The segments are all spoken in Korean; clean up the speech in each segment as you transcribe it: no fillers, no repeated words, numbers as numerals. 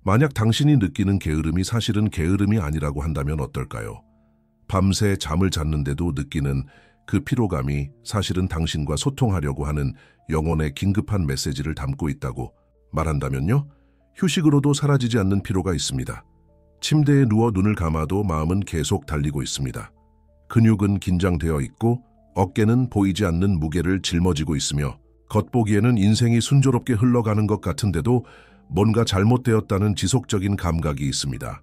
만약 당신이 느끼는 게으름이 사실은 게으름이 아니라고 한다면 어떨까요? 밤새 잠을 잤는데도 느끼는 그 피로감이 사실은 당신과 소통하려고 하는 영혼의 긴급한 메시지를 담고 있다고 말한다면요? 휴식으로도 사라지지 않는 피로가 있습니다. 침대에 누워 눈을 감아도 마음은 계속 달리고 있습니다. 근육은 긴장되어 있고 어깨는 보이지 않는 무게를 짊어지고 있으며 겉보기에는 인생이 순조롭게 흘러가는 것 같은데도 뭔가 잘못되었다는 지속적인 감각이 있습니다.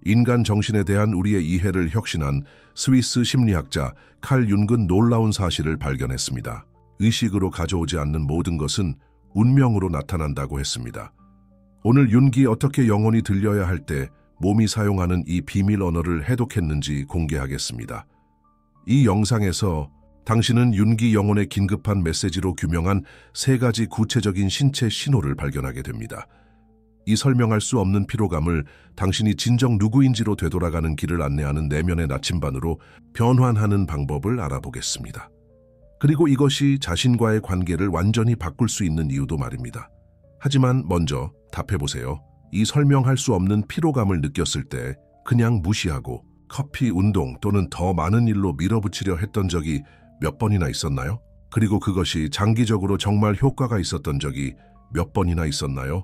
인간 정신에 대한 우리의 이해를 혁신한 스위스 심리학자 칼 융은 놀라운 사실을 발견했습니다. 의식으로 가져오지 않는 모든 것은 운명으로 나타난다고 했습니다. 오늘 융이 어떻게 영혼이 들려야 할 때 몸이 사용하는 이 비밀 언어를 해독했는지 공개하겠습니다. 이 영상에서 당신은 융이 영혼의 긴급한 메시지로 규명한 3가지 구체적인 신체 신호를 발견하게 됩니다. 이 설명할 수 없는 피로감을 당신이 진정 누구인지로 되돌아가는 길을 안내하는 내면의 나침반으로 변환하는 방법을 알아보겠습니다. 그리고 이것이 자신과의 관계를 완전히 바꿀 수 있는 이유도 말입니다. 하지만 먼저 답해보세요. 이 설명할 수 없는 피로감을 느꼈을 때 그냥 무시하고 커피, 운동 또는 더 많은 일로 밀어붙이려 했던 적이 몇 번이나 있었나요? 그리고 그것이 장기적으로 정말 효과가 있었던 적이 몇 번이나 있었나요?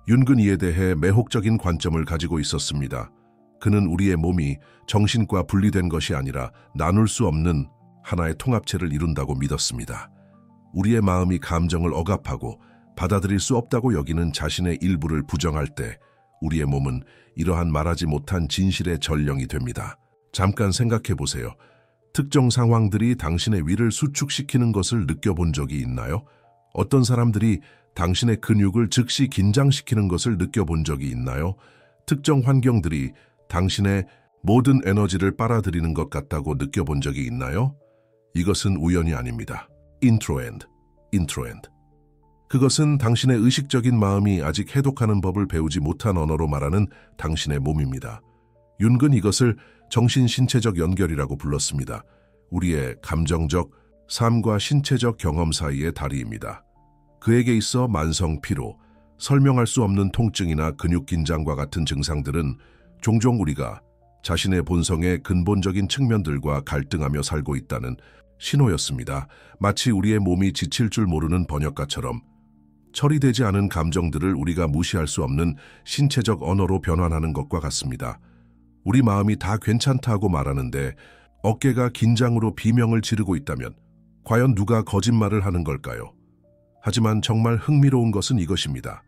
융은 이에 대해 매혹적인 관점을 가지고 있었습니다. 그는 우리의 몸이 정신과 분리된 것이 아니라 나눌 수 없는 하나의 통합체를 이룬다고 믿었습니다. 우리의 마음이 감정을 억압하고 받아들일 수 없다고 여기는 자신의 일부를 부정할 때 우리의 몸은 이러한 말하지 못한 진실의 전령이 됩니다. 잠깐 생각해 보세요. 특정 상황들이 당신의 위를 수축시키는 것을 느껴본 적이 있나요? 어떤 사람들이 당신의 근육을 즉시 긴장시키는 것을 느껴본 적이 있나요? 특정 환경들이 당신의 모든 에너지를 빨아들이는 것 같다고 느껴본 적이 있나요? 이것은 우연이 아닙니다. 인트로엔드. 그것은 당신의 의식적인 마음이 아직 해독하는 법을 배우지 못한 언어로 말하는 당신의 몸입니다. 융은 이것을 정신-신체적 연결이라고 불렀습니다. 우리의 감정적, 삶과 신체적 경험 사이의 다리입니다. 그에게 있어 만성 피로, 설명할 수 없는 통증이나 근육 긴장과 같은 증상들은 종종 우리가 자신의 본성의 근본적인 측면들과 갈등하며 살고 있다는 신호였습니다. 마치 우리의 몸이 지칠 줄 모르는 번역가처럼 처리되지 않은 감정들을 우리가 무시할 수 없는 신체적 언어로 변환하는 것과 같습니다. 우리 마음이 다 괜찮다고 말하는데 어깨가 긴장으로 비명을 지르고 있다면 과연 누가 거짓말을 하는 걸까요? 하지만 정말 흥미로운 것은 이것입니다.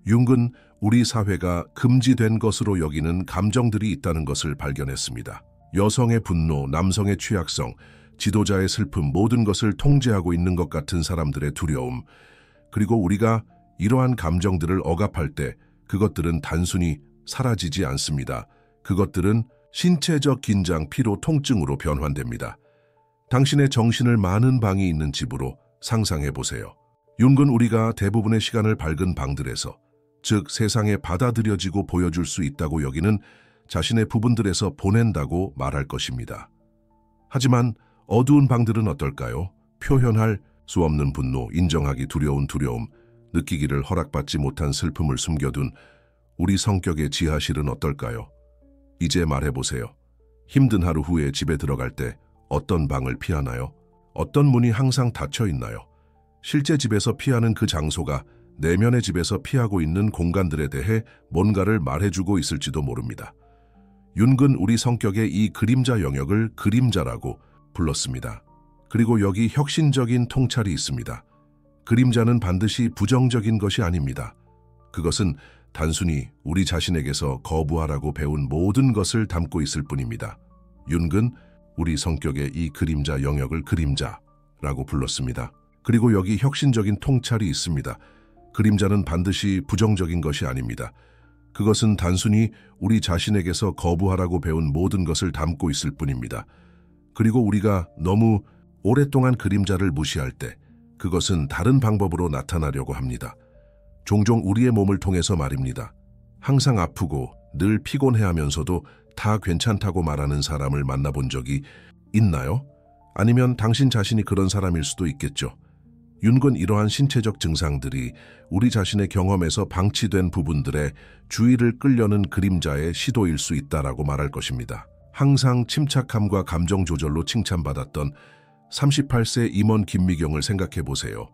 융은 우리 사회가 금지된 것으로 여기는 감정들이 있다는 것을 발견했습니다. 여성의 분노, 남성의 취약성, 지도자의 슬픔, 모든 것을 통제하고 있는 것 같은 사람들의 두려움, 그리고 우리가 이러한 감정들을 억압할 때 그것들은 단순히 사라지지 않습니다. 그것들은 신체적 긴장, 피로, 통증으로 변환됩니다. 당신의 정신을 많은 방이 있는 집으로 상상해 보세요. 융은 우리가 대부분의 시간을 밝은 방들에서, 즉 세상에 받아들여지고 보여줄 수 있다고 여기는 자신의 부분들에서 보낸다고 말할 것입니다. 하지만 어두운 방들은 어떨까요? 표현할 수 없는 분노, 인정하기 두려운 두려움, 느끼기를 허락받지 못한 슬픔을 숨겨둔 우리 성격의 지하실은 어떨까요? 이제 말해보세요. 힘든 하루 후에 집에 들어갈 때 어떤 방을 피하나요? 어떤 문이 항상 닫혀 있나요? 실제 집에서 피하는 그 장소가 내면의 집에서 피하고 있는 공간들에 대해 뭔가를 말해주고 있을지도 모릅니다. 융은 우리 성격의 이 그림자 영역을 그림자라고 불렀습니다. 그리고 여기 혁신적인 통찰이 있습니다. 그림자는 반드시 부정적인 것이 아닙니다. 그것은 단순히 우리 자신에게서 거부하라고 배운 모든 것을 담고 있을 뿐입니다. 융은 우리 성격의 이 그림자 영역을 그림자라고 불렀습니다. 그리고 여기 혁신적인 통찰이 있습니다. 그림자는 반드시 부정적인 것이 아닙니다. 그것은 단순히 우리 자신에게서 거부하라고 배운 모든 것을 담고 있을 뿐입니다. 그리고 우리가 너무 오랫동안 그림자를 무시할 때 그것은 다른 방법으로 나타나려고 합니다. 종종 우리의 몸을 통해서 말입니다. 항상 아프고 늘 피곤해하면서도 다 괜찮다고 말하는 사람을 만나본 적이 있나요? 아니면 당신 자신이 그런 사람일 수도 있겠죠. 윤건 이러한 신체적 증상들이 우리 자신의 경험에서 방치된 부분들의 주의를 끌려는 그림자의 시도일 수 있다라고 말할 것입니다. 항상 침착함과 감정 조절로 칭찬받았던 38세 임원 김미경을 생각해 보세요.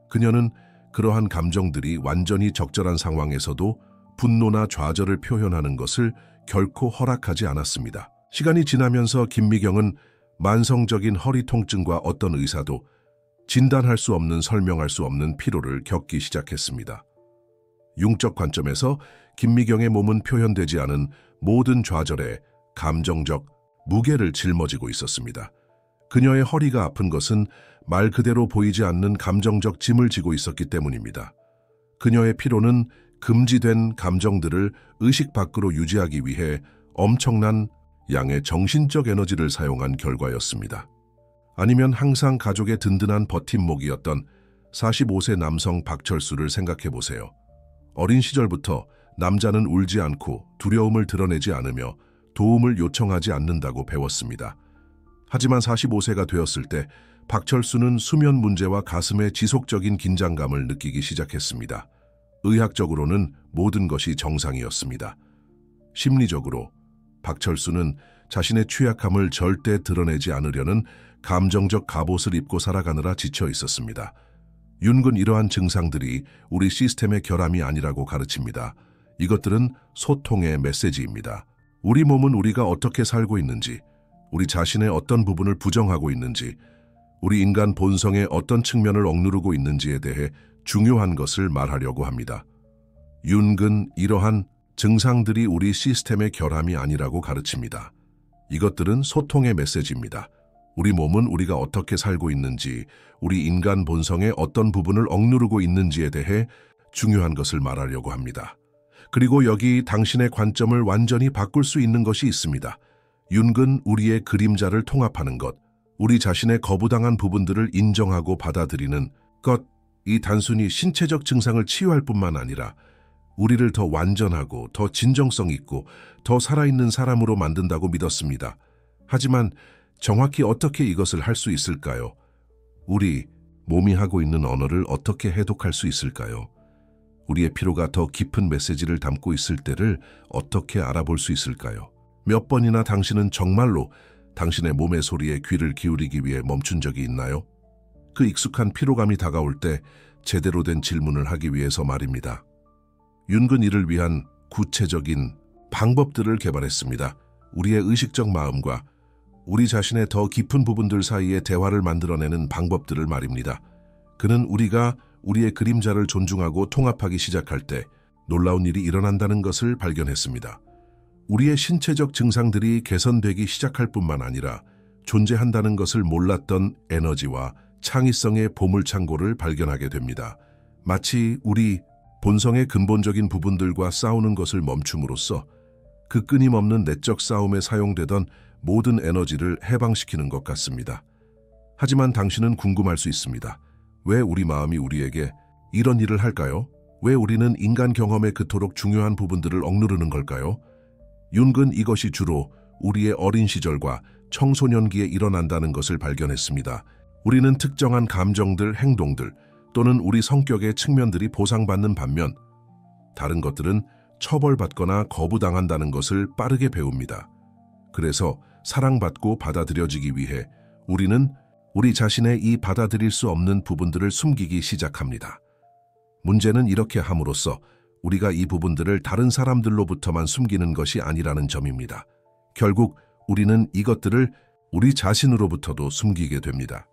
그녀는 그러한 감정들이 완전히 적절한 상황에서도 분노나 좌절을 표현하는 것을 결코 허락하지 않았습니다. 시간이 지나면서 김미경은 만성적인 허리 통증과 어떤 의사도 진단할 수 없는, 설명할 수 없는 피로를 겪기 시작했습니다. 융적 관점에서 김미경의 몸은 표현되지 않은 모든 좌절에 감정적 무게를 짊어지고 있었습니다. 그녀의 허리가 아픈 것은 말 그대로 보이지 않는 감정적 짐을 지고 있었기 때문입니다. 그녀의 피로는 금지된 감정들을 의식 밖으로 유지하기 위해 엄청난 양의 정신적 에너지를 사용한 결과였습니다. 아니면 항상 가족의 든든한 버팀목이었던 45세 남성 박철수를 생각해 보세요. 어린 시절부터 남자는 울지 않고 두려움을 드러내지 않으며 도움을 요청하지 않는다고 배웠습니다. 하지만 45세가 되었을 때 박철수는 수면 문제와 가슴의 지속적인 긴장감을 느끼기 시작했습니다. 의학적으로는 모든 것이 정상이었습니다. 심리적으로 박철수는 자신의 취약함을 절대 드러내지 않으려는 감정적 갑옷을 입고 살아가느라 지쳐 있었습니다. 윤근 이러한 증상들이 우리 시스템의 결함이 아니라고 가르칩니다. 이것들은 소통의 메시지입니다. 우리 몸은 우리가 어떻게 살고 있는지, 우리 자신의 어떤 부분을 부정하고 있는지, 우리 인간 본성의 어떤 측면을 억누르고 있는지에 대해 중요한 것을 말하려고 합니다. 윤근 이러한 증상들이 우리 시스템의 결함이 아니라고 가르칩니다. 이것들은 소통의 메시지입니다. 우리 몸은 우리가 어떻게 살고 있는지, 우리 인간 본성의 어떤 부분을 억누르고 있는지에 대해 중요한 것을 말하려고 합니다. 그리고 여기 당신의 관점을 완전히 바꿀 수 있는 것이 있습니다. 윤근 우리의 그림자를 통합하는 것, 우리 자신의 거부당한 부분들을 인정하고 받아들이는 것, 이 단순히 신체적 증상을 치유할 뿐만 아니라 우리를 더 완전하고 더 진정성 있고 더 살아있는 사람으로 만든다고 믿었습니다. 하지만 정확히 어떻게 이것을 할 수 있을까요? 우리 몸이 하고 있는 언어를 어떻게 해독할 수 있을까요? 우리의 피로가 더 깊은 메시지를 담고 있을 때를 어떻게 알아볼 수 있을까요? 몇 번이나 당신은 정말로 당신의 몸의 소리에 귀를 기울이기 위해 멈춘 적이 있나요? 그 익숙한 피로감이 다가올 때 제대로 된 질문을 하기 위해서 말입니다. 윤근 이를 위한 구체적인 방법들을 개발했습니다. 우리의 의식적 마음과 우리 자신의 더 깊은 부분들 사이에 대화를 만들어내는 방법들을 말입니다. 그는 우리가 우리의 그림자를 존중하고 통합하기 시작할 때 놀라운 일이 일어난다는 것을 발견했습니다. 우리의 신체적 증상들이 개선되기 시작할 뿐만 아니라 존재한다는 것을 몰랐던 에너지와 창의성의 보물창고를 발견하게 됩니다. 마치 우리 본성의 근본적인 부분들과 싸우는 것을 멈춤으로써 그 끊임없는 내적 싸움에 사용되던 모든 에너지를 해방시키는 것 같습니다. 하지만 당신은 궁금할 수 있습니다. 왜 우리 마음이 우리에게 이런 일을 할까요? 왜 우리는 인간 경험에 그토록 중요한 부분들을 억누르는 걸까요? 윤근 이것이 주로 우리의 어린 시절과 청소년기에 일어난다는 것을 발견했습니다. 우리는 특정한 감정들, 행동들 또는 우리 성격의 측면들이 보상받는 반면 다른 것들은 처벌받거나 거부당한다는 것을 빠르게 배웁니다. 그래서 사랑받고 받아들여지기 위해 우리는 우리 자신의 이 받아들일 수 없는 부분들을 숨기기 시작합니다. 문제는 이렇게 함으로써 우리가 이 부분들을 다른 사람들로부터만 숨기는 것이 아니라는 점입니다. 결국 우리는 이것들을 우리 자신으로부터도 숨기게 됩니다.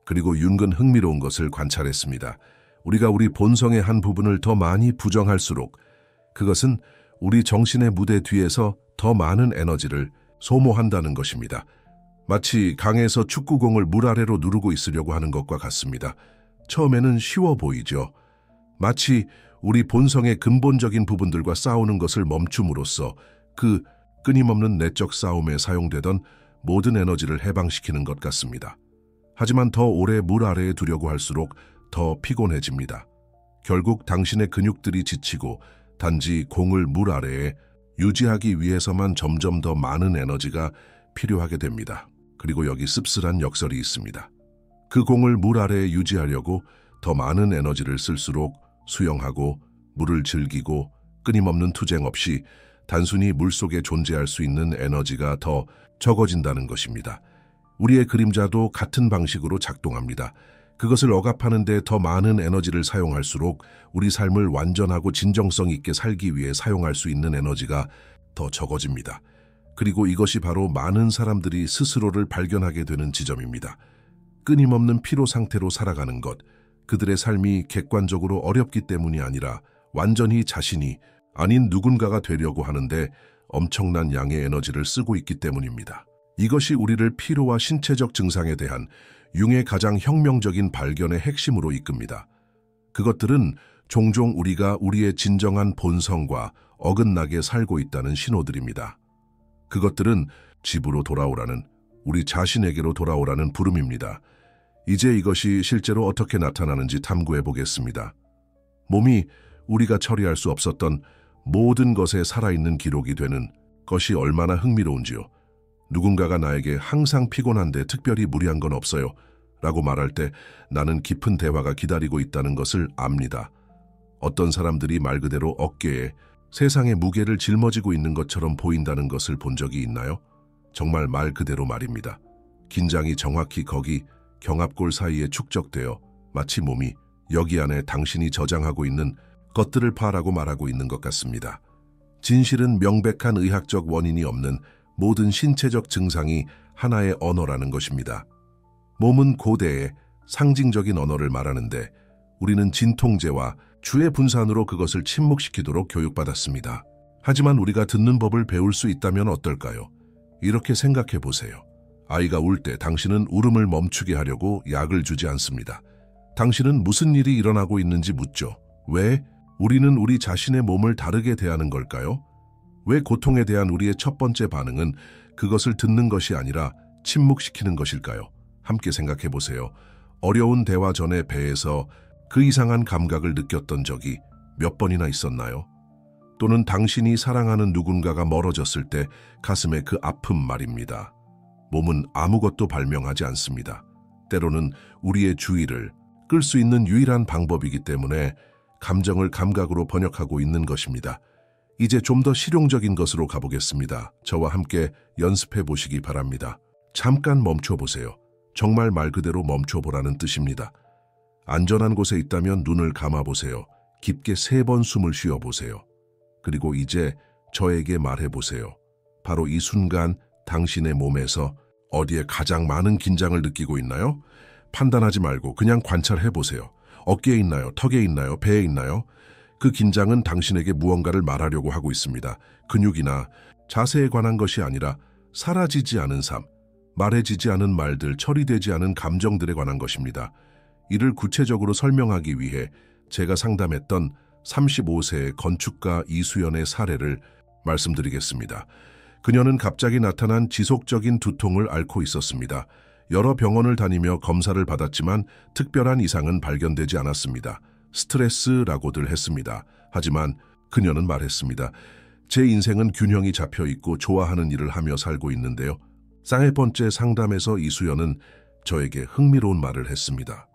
그리고 윤근 흥미로운 것을 관찰했습니다. 우리가 우리 본성의 한 부분을 더 많이 부정할수록 그것은 우리 정신의 무대 뒤에서 더 많은 에너지를 소모한다는 것입니다. 마치 강에서 축구공을 물 아래로 누르고 있으려고 하는 것과 같습니다. 처음에는 쉬워 보이죠. 마치 우리 본성의 근본적인 부분들과 싸우는 것을 멈춤으로써 그 끊임없는 내적 싸움에 사용되던 모든 에너지를 해방시키는 것 같습니다. 하지만 더 오래 물 아래에 두려고 할수록 더 피곤해집니다. 결국 당신의 근육들이 지치고 단지 공을 물 아래에 유지하기 위해서만 점점 더 많은 에너지가 필요하게 됩니다. 그리고 여기 씁쓸한 역설이 있습니다. 그 공을 물 아래에 유지하려고 더 많은 에너지를 쓸수록 수영하고 물을 즐기고 끊임없는 투쟁 없이 단순히 물속에 존재할 수 있는 에너지가 더 적어진다는 것입니다. 우리의 그림자도 같은 방식으로 작동합니다. 그것을 억압하는 데 더 많은 에너지를 사용할수록 우리 삶을 완전하고 진정성 있게 살기 위해 사용할 수 있는 에너지가 더 적어집니다. 그리고 이것이 바로 많은 사람들이 스스로를 발견하게 되는 지점입니다. 끊임없는 피로 상태로 살아가는 것, 그들의 삶이 객관적으로 어렵기 때문이 아니라 완전히 자신이 아닌 누군가가 되려고 하는데 엄청난 양의 에너지를 쓰고 있기 때문입니다. 이것이 우리를 피로와 신체적 증상에 대한 융의 가장 혁명적인 발견의 핵심으로 이끕니다. 그것들은 종종 우리가 우리의 진정한 본성과 어긋나게 살고 있다는 신호들입니다. 그것들은 집으로 돌아오라는, 우리 자신에게로 돌아오라는 부름입니다. 이제 이것이 실제로 어떻게 나타나는지 탐구해 보겠습니다. 몸이 우리가 처리할 수 없었던 모든 것에 살아있는 기록이 되는 것이 얼마나 흥미로운지요. 누군가가 나에게 항상 피곤한데 특별히 무리한 건 없어요 라고 말할 때 나는 깊은 대화가 기다리고 있다는 것을 압니다. 어떤 사람들이 말 그대로 어깨에 세상의 무게를 짊어지고 있는 것처럼 보인다는 것을 본 적이 있나요? 정말 말 그대로 말입니다. 긴장이 정확히 거기 경합골 사이에 축적되어 마치 몸이 여기 안에 당신이 저장하고 있는 것들을 파라고 말하고 있는 것 같습니다. 진실은 명백한 의학적 원인이 없는 모든 신체적 증상이 하나의 언어라는 것입니다. 몸은 고대의 상징적인 언어를 말하는데 우리는 진통제와 주의 분산으로 그것을 침묵시키도록 교육받았습니다. 하지만 우리가 듣는 법을 배울 수 있다면 어떨까요? 이렇게 생각해 보세요. 아이가 울 때 당신은 울음을 멈추게 하려고 약을 주지 않습니다. 당신은 무슨 일이 일어나고 있는지 묻죠. 왜? 우리는 우리 자신의 몸을 다르게 대하는 걸까요? 왜 고통에 대한 우리의 첫 번째 반응은 그것을 듣는 것이 아니라 침묵시키는 것일까요? 함께 생각해 보세요. 어려운 대화 전에 배에서 그 이상한 감각을 느꼈던 적이 몇 번이나 있었나요? 또는 당신이 사랑하는 누군가가 멀어졌을 때 가슴의 그 아픔 말입니다. 몸은 아무것도 발명하지 않습니다. 때로는 우리의 주의를 끌 수 있는 유일한 방법이기 때문에 감정을 감각으로 번역하고 있는 것입니다. 이제 좀 더 실용적인 것으로 가보겠습니다. 저와 함께 연습해 보시기 바랍니다. 잠깐 멈춰 보세요. 정말 말 그대로 멈춰 보라는 뜻입니다. 안전한 곳에 있다면 눈을 감아 보세요. 깊게 3번 숨을 쉬어 보세요. 그리고 이제 저에게 말해 보세요. 바로 이 순간 당신의 몸에서 어디에 가장 많은 긴장을 느끼고 있나요? 판단하지 말고 그냥 관찰해 보세요. 어깨에 있나요? 턱에 있나요? 배에 있나요? 그 긴장은 당신에게 무언가를 말하려고 하고 있습니다. 근육이나 자세에 관한 것이 아니라 사라지지 않은 삶, 말해지지 않은 말들, 처리되지 않은 감정들에 관한 것입니다. 이를 구체적으로 설명하기 위해 제가 상담했던 35세의 건축가 이수연의 사례를 말씀드리겠습니다. 그녀는 갑자기 나타난 지속적인 두통을 앓고 있었습니다. 여러 병원을 다니며 검사를 받았지만 특별한 이상은 발견되지 않았습니다. 스트레스라고들 했습니다. 하지만 그녀는 말했습니다. 제 인생은 균형이 잡혀 있고 좋아하는 일을 하며 살고 있는데요. 4번째 상담에서 이수연은 저에게 흥미로운 말을 했습니다.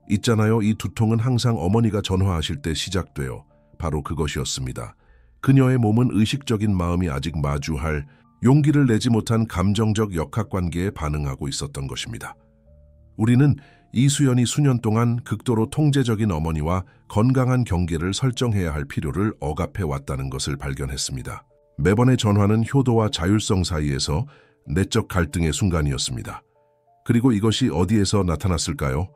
있잖아요. 이 두통은 항상 어머니가 전화하실 때 시작돼요. 바로 그것이었습니다. 그녀의 몸은 의식적인 마음이 아직 마주할 용기를 내지 못한 감정적 역학관계에 반응하고 있었던 것입니다. 우리는 이수연이 수년 동안 극도로 통제적인 어머니와 건강한 경계를 설정해야 할 필요를 억압해 왔다는 것을 발견했습니다. 매번의 전화는 효도와 자율성 사이에서 내적 갈등의 순간이었습니다. 그리고 이것이 어디에서 나타났을까요?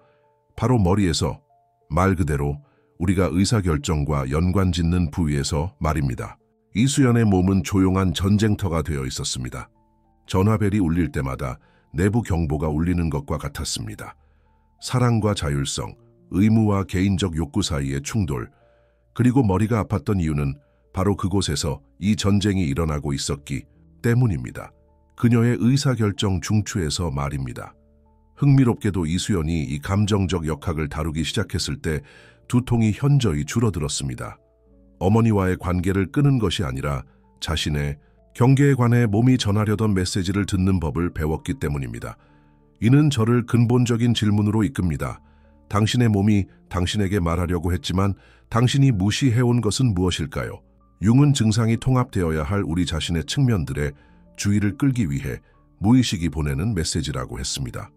바로 머리에서, 말 그대로 우리가 의사결정과 연관짓는 부위에서 말입니다. 이수연의 몸은 조용한 전쟁터가 되어 있었습니다. 전화벨이 울릴 때마다 내부 경보가 울리는 것과 같았습니다. 사랑과 자율성, 의무와 개인적 욕구 사이의 충돌, 그리고 머리가 아팠던 이유는 바로 그곳에서 이 전쟁이 일어나고 있었기 때문입니다. 그녀의 의사결정 중추에서 말입니다. 흥미롭게도 이수연이 이 감정적 역학을 다루기 시작했을 때 두통이 현저히 줄어들었습니다. 어머니와의 관계를 끄는 것이 아니라 자신의 경계에 관해 몸이 전하려던 메시지를 듣는 법을 배웠기 때문입니다. 이는 저를 근본적인 질문으로 이끕니다. 당신의 몸이 당신에게 말하려고 했지만 당신이 무시해온 것은 무엇일까요? 융은 증상이 통합되어야 할 우리 자신의 측면들에 주의를 끌기 위해 무의식이 보내는 메시지라고 했습니다.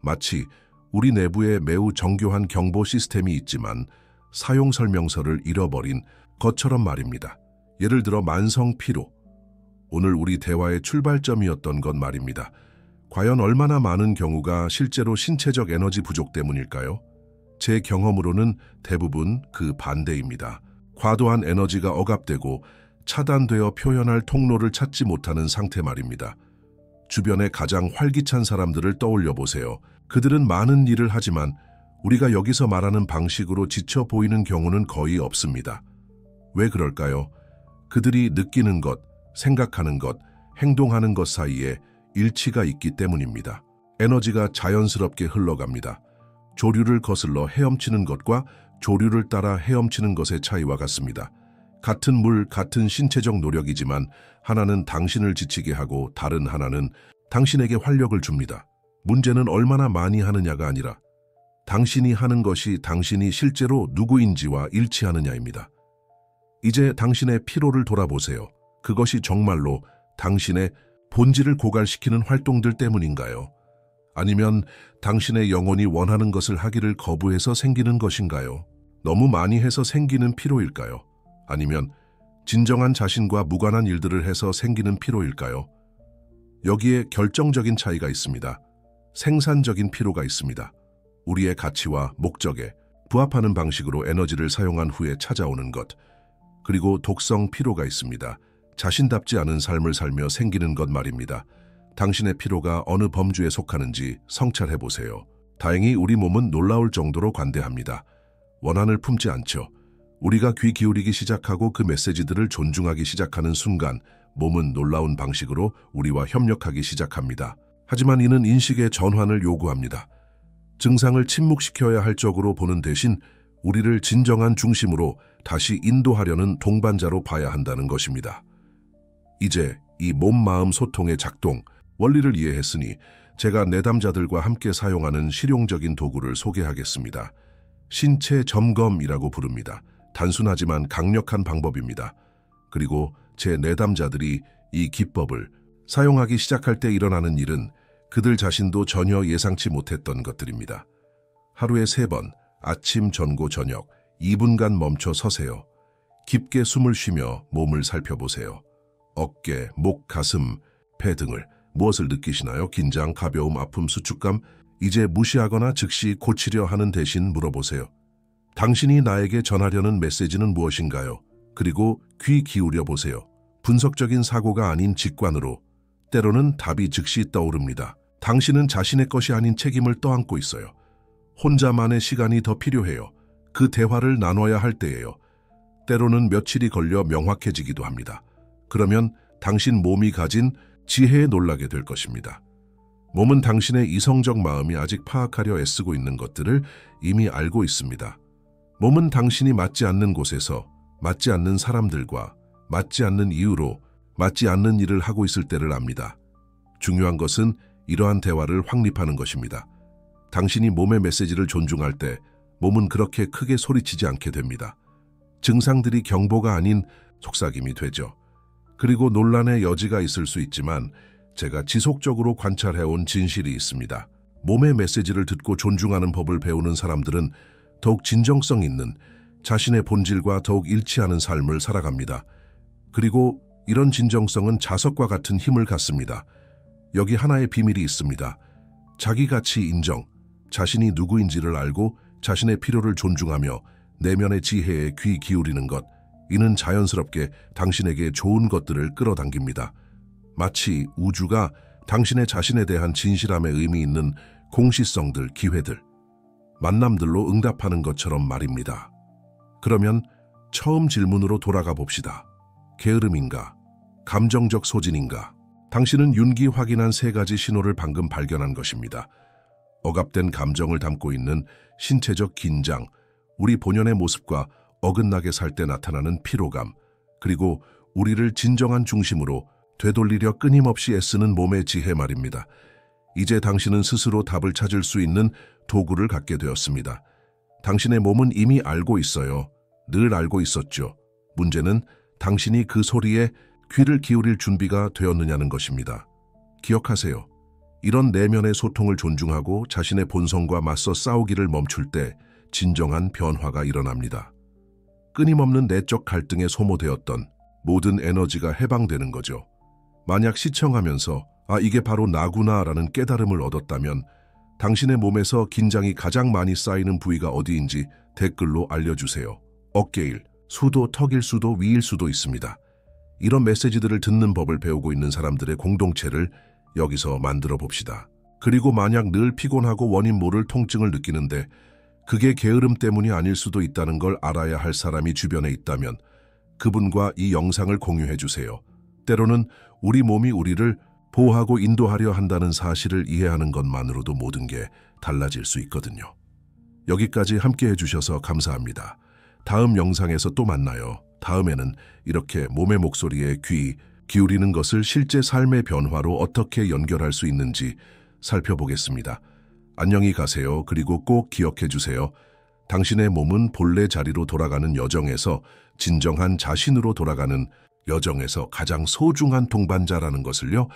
마치 우리 내부에 매우 정교한 경보 시스템이 있지만 사용 설명서를 잃어버린 것처럼 말입니다. 예를 들어 만성 피로. 오늘 우리 대화의 출발점이었던 것 말입니다. 과연 얼마나 많은 경우가 실제로 신체적 에너지 부족 때문일까요? 제 경험으로는 대부분 그 반대입니다. 과도한 에너지가 억압되고 차단되어 표현할 통로를 찾지 못하는 상태 말입니다. 주변에 가장 활기찬 사람들을 떠올려 보세요. 그들은 많은 일을 하지만 우리가 여기서 말하는 방식으로 지쳐 보이는 경우는 거의 없습니다. 왜 그럴까요? 그들이 느끼는 것, 생각하는 것, 행동하는 것 사이에 일치가 있기 때문입니다. 에너지가 자연스럽게 흘러갑니다. 조류를 거슬러 헤엄치는 것과 조류를 따라 헤엄치는 것의 차이와 같습니다. 같은 물, 같은 신체적 노력이지만 하나는 당신을 지치게 하고 다른 하나는 당신에게 활력을 줍니다. 문제는 얼마나 많이 하느냐가 아니라 당신이 하는 것이 당신이 실제로 누구인지와 일치하느냐입니다. 이제 당신의 피로를 돌아보세요. 그것이 정말로 당신의 본질을 고갈시키는 활동들 때문인가요? 아니면 당신의 영혼이 원하는 것을 하기를 거부해서 생기는 것인가요? 너무 많이 해서 생기는 피로일까요? 아니면 진정한 자신과 무관한 일들을 해서 생기는 피로일까요? 여기에 결정적인 차이가 있습니다. 생산적인 피로가 있습니다. 우리의 가치와 목적에 부합하는 방식으로 에너지를 사용한 후에 찾아오는 것. 그리고 독성 피로가 있습니다. 자신답지 않은 삶을 살며 생기는 것 말입니다. 당신의 피로가 어느 범주에 속하는지 성찰해보세요. 다행히 우리 몸은 놀라울 정도로 관대합니다. 원한을 품지 않죠. 우리가 귀 기울이기 시작하고 그 메시지들을 존중하기 시작하는 순간 몸은 놀라운 방식으로 우리와 협력하기 시작합니다. 하지만 이는 인식의 전환을 요구합니다. 증상을 침묵시켜야 할 쪽으로 보는 대신 우리를 진정한 중심으로 다시 인도하려는 동반자로 봐야 한다는 것입니다. 이제 이 몸-마음 소통의 작동, 원리를 이해했으니 제가 내담자들과 함께 사용하는 실용적인 도구를 소개하겠습니다. 신체 점검이라고 부릅니다. 단순하지만 강력한 방법입니다. 그리고 제 내담자들이 이 기법을 사용하기 시작할 때 일어나는 일은 그들 자신도 전혀 예상치 못했던 것들입니다. 하루에 3번, 아침, 전고, 저녁, 2분간 멈춰 서세요. 깊게 숨을 쉬며 몸을 살펴보세요. 어깨, 목, 가슴, 배 등을 무엇을 느끼시나요? 긴장, 가벼움, 아픔, 수축감? 이제 무시하거나 즉시 고치려 하는 대신 물어보세요. 당신이 나에게 전하려는 메시지는 무엇인가요? 그리고 귀 기울여 보세요. 분석적인 사고가 아닌 직관으로. 때로는 답이 즉시 떠오릅니다. 당신은 자신의 것이 아닌 책임을 떠안고 있어요. 혼자만의 시간이 더 필요해요. 그 대화를 나눠야 할 때예요. 때로는 며칠이 걸려 명확해지기도 합니다. 그러면 당신 몸이 가진 지혜에 놀라게 될 것입니다. 몸은 당신의 이성적 마음이 아직 파악하려 애쓰고 있는 것들을 이미 알고 있습니다. 몸은 당신이 맞지 않는 곳에서, 맞지 않는 사람들과, 맞지 않는 이유로, 맞지 않는 일을 하고 있을 때를 압니다. 중요한 것은 이러한 대화를 확립하는 것입니다. 당신이 몸의 메시지를 존중할 때 몸은 그렇게 크게 소리치지 않게 됩니다. 증상들이 경보가 아닌 속삭임이 되죠. 그리고 논란의 여지가 있을 수 있지만 제가 지속적으로 관찰해온 진실이 있습니다. 몸의 메시지를 듣고 존중하는 법을 배우는 사람들은 더욱 진정성 있는 자신의 본질과 더욱 일치하는 삶을 살아갑니다. 그리고 이런 진정성은 자석과 같은 힘을 갖습니다. 여기 하나의 비밀이 있습니다. 자기 가치 인정, 자신이 누구인지를 알고 자신의 필요를 존중하며 내면의 지혜에 귀 기울이는 것, 이는 자연스럽게 당신에게 좋은 것들을 끌어당깁니다. 마치 우주가 당신의 자신에 대한 진실함에 의미 있는 공시성들, 기회들, 만남들로 응답하는 것처럼 말입니다. 그러면 처음 질문으로 돌아가 봅시다. 게으름인가? 감정적 소진인가? 당신은 윤기 확인한 3가지 신호를 방금 발견한 것입니다. 억압된 감정을 담고 있는 신체적 긴장, 우리 본연의 모습과 어긋나게 살 때 나타나는 피로감, 그리고 우리를 진정한 중심으로 되돌리려 끊임없이 애쓰는 몸의 지혜 말입니다. 이제 당신은 스스로 답을 찾을 수 있는 도구를 갖게 되었습니다. 당신의 몸은 이미 알고 있어요. 늘 알고 있었죠. 문제는 당신이 그 소리에 귀를 기울일 준비가 되었느냐는 것입니다. 기억하세요. 이런 내면의 소통을 존중하고 자신의 본성과 맞서 싸우기를 멈출 때 진정한 변화가 일어납니다. 끊임없는 내적 갈등에 소모되었던 모든 에너지가 해방되는 거죠. 만약 시청하면서 이게 바로 나구나라는 깨달음을 얻었다면 당신의 몸에서 긴장이 가장 많이 쌓이는 부위가 어디인지 댓글로 알려주세요. 어깨일, 수도, 턱일 수도, 위일 수도 있습니다. 이런 메시지들을 듣는 법을 배우고 있는 사람들의 공동체를 여기서 만들어 봅시다. 그리고 만약 늘 피곤하고 원인 모를 통증을 느끼는데 그게 게으름 때문이 아닐 수도 있다는 걸 알아야 할 사람이 주변에 있다면 그분과 이 영상을 공유해 주세요. 때로는 우리 몸이 우리를 보호하고 인도하려 한다는 사실을 이해하는 것만으로도 모든 게 달라질 수 있거든요. 여기까지 함께 해주셔서 감사합니다. 다음 영상에서 또 만나요. 다음에는 이렇게 몸의 목소리에 귀 기울이는 것을 실제 삶의 변화로 어떻게 연결할 수 있는지 살펴보겠습니다. 안녕히 가세요. 그리고 꼭 기억해 주세요. 당신의 몸은 본래 자리로 돌아가는 여정에서 진정한 자신으로 돌아가는 여정에서 가장 소중한 동반자라는 것을요.